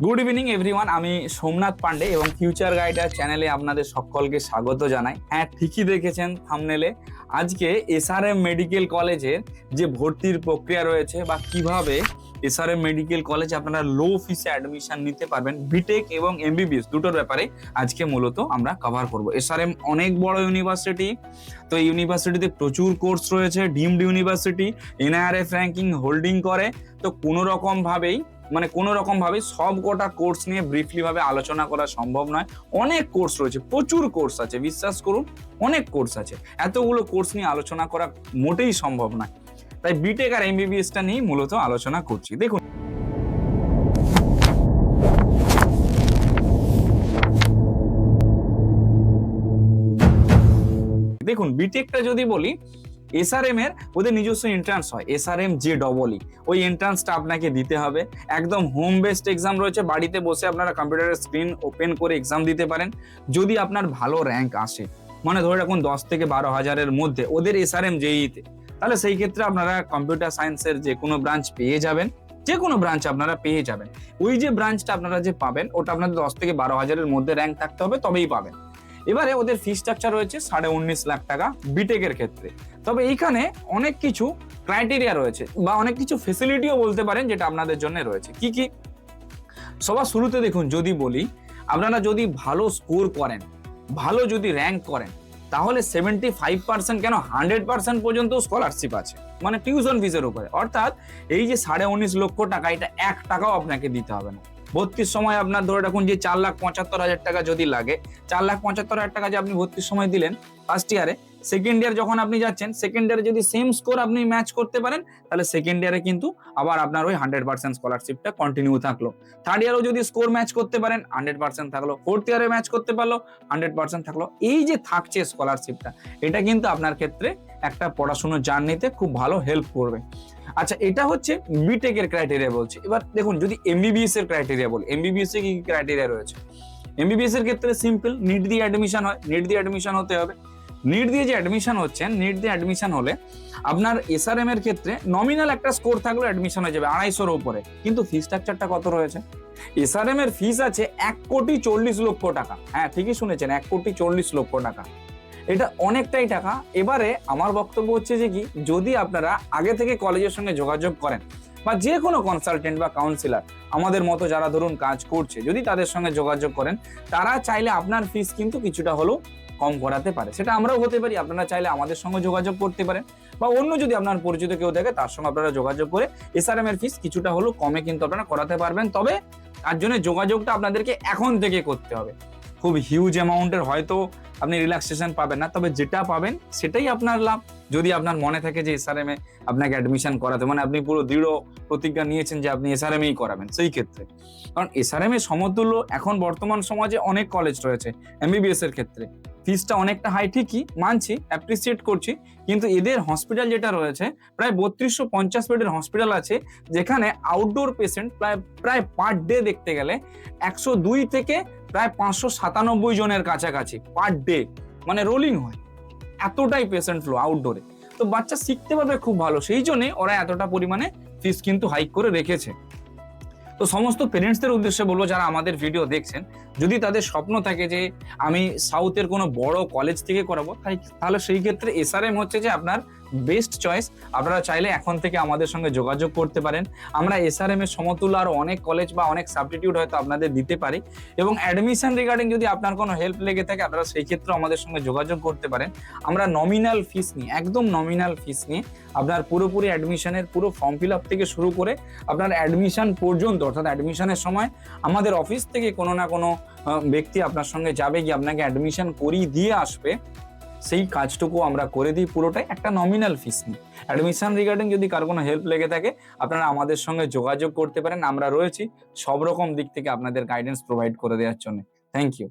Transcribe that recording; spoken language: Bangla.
গুড ইভিনিং এভরিওয়ান, আমি সোমনাথ পান্ডে এবং ফিউচার গাইডার চ্যানেলে আপনাদের সকলকে স্বাগত জানাই। হ্যাঁ, ঠিকই দেখেছেন থাম্বনেলে। আজকে এসআরএম মেডিকেল কলেজের যে ভর্তির প্রক্রিয়া রয়েছে বা কিভাবে এসআরএম মেডিকেল কলেজে আপনারা লো ফিসে অ্যাডমিশন নিতে পারবেন বিটেক এবং এমবিবিএস দুটোর ব্যাপারে আজকে মূলত আমরা কভার করব। এসআরএম অনেক বড় ইউনিভার্সিটি, তো এই ইউনিভার্সিটিতে প্রচুর কোর্স রয়েছে, deemed university, NIRF ranking holding করে। তো কোনো রকম ভাবে সব কটা কোর্স নিয়ে ব্রিফলি ভাবে আলোচনা করা সম্ভব নয়। অনেক কোর্স রয়েছে, প্রচুর কোর্স আছে, বিশ্বাস করুন অনেক কোর্স আছে। এতগুলো কোর্স নিয়ে আলোচনা করা মোটেই সম্ভব নয়, তাই বিটেক আর এমবিবিএসটা নিয়ে মূলত আলোচনা করছি। দেখুন বিটেকটা যদি বলি, এসআরএম এর ওদের নিজস্ব এন্ট্রান্স হয়, এসআরএম JEE। ওই এন্ট্রান্সটা আপনাকে দিতে হবে। একদম হোম বেসড এক্সাম রয়েছে, বাড়িতে বসে আপনারা কম্পিউটারের স্ক্রিন ওপেন করে এক্সাম দিতে পারেন। যদি আপনার ভালো র্যাঙ্ক আসে, মানে ধরে রাখুন 10 থেকে 12 হাজারের মধ্যে ওদের এসআরএম JEE-তে, তাহলে সেই ক্ষেত্রে আপনারা কম্পিউটার সায়েন্সের যে কোনো ব্রাঞ্চ পেয়ে যাবেন, যে কোনো ব্রাঞ্চ আপনারা পেয়ে যাবেন। ওই যে ব্রাঞ্চটা আপনারা যে পাবেন, ওটা আপনাদের 10 থেকে 12 হাজারের মধ্যে র্যাঙ্ক থাকতে হবে, তবেই পাবেন। এবারে ওদের ফি স্ট্রাকচার রয়েছে 19.5 লাখ টাকা বিটেকের ক্ষেত্রে। তবে এইখানে অনেক কিছু ক্রাইটেরিয়া রয়েছে বা অনেক কিছু ফেসিলিটিও বলতে পারেন যেটা আপনাদের জন্য রয়েছে। কি কি? সবার শুরুতে দেখুন, যদি বলি আপনারা যদি ভালো স্কোর করেন, ভালো যদি র্যাঙ্ক করেন, তাহলে 75% কেন 100% পর্যন্ত স্কলারশিপ আছে, মানে টিউশন ফিসের উপরে। অর্থাৎ এই যে 19.5 লক্ষ টাকা, এটা 1 টাকাও আপনাকে দিতে হবে না। ভর্তির সময় আপনার ধরে রাখুন যে 4,75,000 টাকা যদি লাগে, 4,75,000 টাকা যে আপনি ভর্তির সময় দিলেন ফার্স্ট ইয়ারে, সেকেন্ড ইয়ার যখন আপনি যাচ্ছেন, সেকেন্ড ইয়ারে যদি সেম স্কোর আপনি ম্যাচ করতে পারেন, তাহলে সেকেন্ড ইয়ারে কিন্তু আবার আপনার ওই 100% স্কলারশিপটা কন্টিনিউ থাকলো। থার্ড ইয়ারও যদি স্কোর ম্যাচ করতে পারেন 100% থাকলো, ফোর্থ ইয়ারে ম্যাচ করতে পারলো 100% থাকলো। এই যে থাকছে স্কলারশিপটা, এটা কিন্তু আপনার ক্ষেত্রে একটা পড়াশোনার জার্নিতে খুব ভালো হেল্প করবে। আচ্ছা, এটা হচ্ছে বিটেক এর ক্রাইটেরিয়া বলছি। এবার দেখুন, যদি এমবিবিএস এর ক্রাইটেরিয়া বলি, এমবিবিএস এর কি কি ক্রাইটেরিয়া রয়েছে? এমবিবিএস এর ক্ষেত্রে সিম্পল, নিট দিয়ে অ্যাডমিশন হয়, নিট দিয়ে অ্যাডমিশন হতে হবে। নিট দিয়ে যে অ্যাডমিশন হচ্ছেন, নিট দিয়ে অ্যাডমিশন হলে আপনার এসআরএম এর ক্ষেত্রে নমিনাল একটা স্কোর থাকলে অ্যাডমিশন হয়ে যাবে 250-র উপরে। কিন্তু ফি স্ট্রাকচারটা কত রয়েছে? এসআরএম এর ফিস আছে 1,40,00,000 টাকা। হ্যাঁ, ঠিকই শুনেছেন, 1,40,00,000 টাকা। এটা অনেকটাই টাকা। এবারে আমার বক্তব্য হচ্ছে যে কি, যদি আপনারা আগে থেকে কলেজের সঙ্গে যোগাযোগ করেন বা যে কোনো কনসালটেন্ট বা কাউন্সিলর আমাদের মতো যারা ধরুন কাজ করছে, যদি তাদের সঙ্গে যোগাযোগ করেন, তারা চাইলে আপনার ফিস কিন্তু কিছুটা হলেও কম করাতে পারে। সেটা আমরাও হতে পারি, আপনারা চাইলে আমাদের সঙ্গে যোগাযোগ করতে পারেন, বা অন্য যদি আপনার পরিচিত কেউ থাকে তার সঙ্গে আপনারা যোগাযোগ করে এসআরএম এর ফিস কিছুটা হলেও কমে কিন্তু আপনারা করাতে পারবেন। তবে তার জন্য যোগাযোগটা আপনাদেরকে এখন থেকে করতে হবে। খুব হিউজ অ্যামাউন্টের হয়তো আপনি রিল্যাক্সেশন পাবেন না, তবে যেটা পাবেন সেটাই আপনার লাভ। যদি আপনার মনে থাকে যে এসআরএম এ আপনাকে অ্যাডমিশন করাতে, মানে আপনি পুরো দৃঢ় প্রতিজ্ঞা নিয়েছেন যে আপনি এসআরএম এই করাবেন, সেই ক্ষেত্রে। কারণ এসআরএম এর সমতুল্য এখন বর্তমান সমাজে অনেক কলেজ রয়েছে। এমবিবিএস এর ক্ষেত্রে ফিসটা অনেকটা হাই, ঠিকই মানছি, অ্যাপ্রিসিয়েট করছি, কিন্তু এদের হসপিটাল যেটা রয়েছে, প্রায় 3250 বেডের হসপিটাল আছে, যেখানে আউটডোর পেশেন্ট প্রায় পার ডে দেখতে গেলে 102 থেকে প্রায় 597 জনের কাছাকাছি পার ডে, মানে রোলিং হয়। এতটাই পেশেন্ট ফ্লো আউটডোরে। তো বাচ্চা শিখতে পারবে খুব ভালো, সেই জন্য ওরা এতটা পরিমাণে ফিস কিন্তু হাইক করে রেখেছে। তো সমস্ত পেরেন্টসদের উদ্দেশ্যে বলবো, যারা আমাদের ভিডিও দেখছেন, যদি তাদের স্বপ্ন থাকে যে আমি সাউথের কোনো বড় কলেজ থেকে করাবো, তাহলে সেই ক্ষেত্রে এসআরএম হচ্ছে যে আপনার বেস্ট চয়েস। আপনারা চাইলে এখন থেকে আমাদের সঙ্গে যোগাযোগ করতে পারেন। আমরা এসআরএম এর সমতুল্য আরো অনেক কলেজ বা অনেক সাবস্টিটিউট হয়তো আপনাদের দিতে পারি। এবং অ্যাডমিশন রিগার্ডিং যদি আপনার কোনো হেল্প লেগে থাকে, আপনারা সেই ক্ষেত্রে আমাদের সঙ্গে যোগাযোগ করতে পারেন। আমরা নমিনাল ফিস নিয়ে, একদম নমিনাল ফিস নিয়ে আপনার পুরোপুরি অ্যাডমিশনের পুরো ফর্ম ফিল আপ থেকে শুরু করে আপনার অ্যাডমিশন পর্যন্ত, অর্থাৎ অ্যাডমিশনের সময় আমাদের অফিস থেকে কোনো না কোনো ব্যক্তি আপনার সঙ্গে যাবে, গিয়ে আপনাকে অ্যাডমিশন করিয়ে দিয়ে আসবে, সেই কাজটুকু আমরা করে দিই পুরোটাই একটা নমিনাল ফিস নিয়ে। অ্যাডমিশন রিগার্ডিং যদি কারো কোনো হেল্প লেগে থাকে, আপনারা আমাদের সঙ্গে যোগাযোগ করতে পারেন। আমরা রয়েছি সব রকম দিক থেকে আপনাদের গাইডেন্স প্রোভাইড করে দেওয়ার জন্য। Thank you.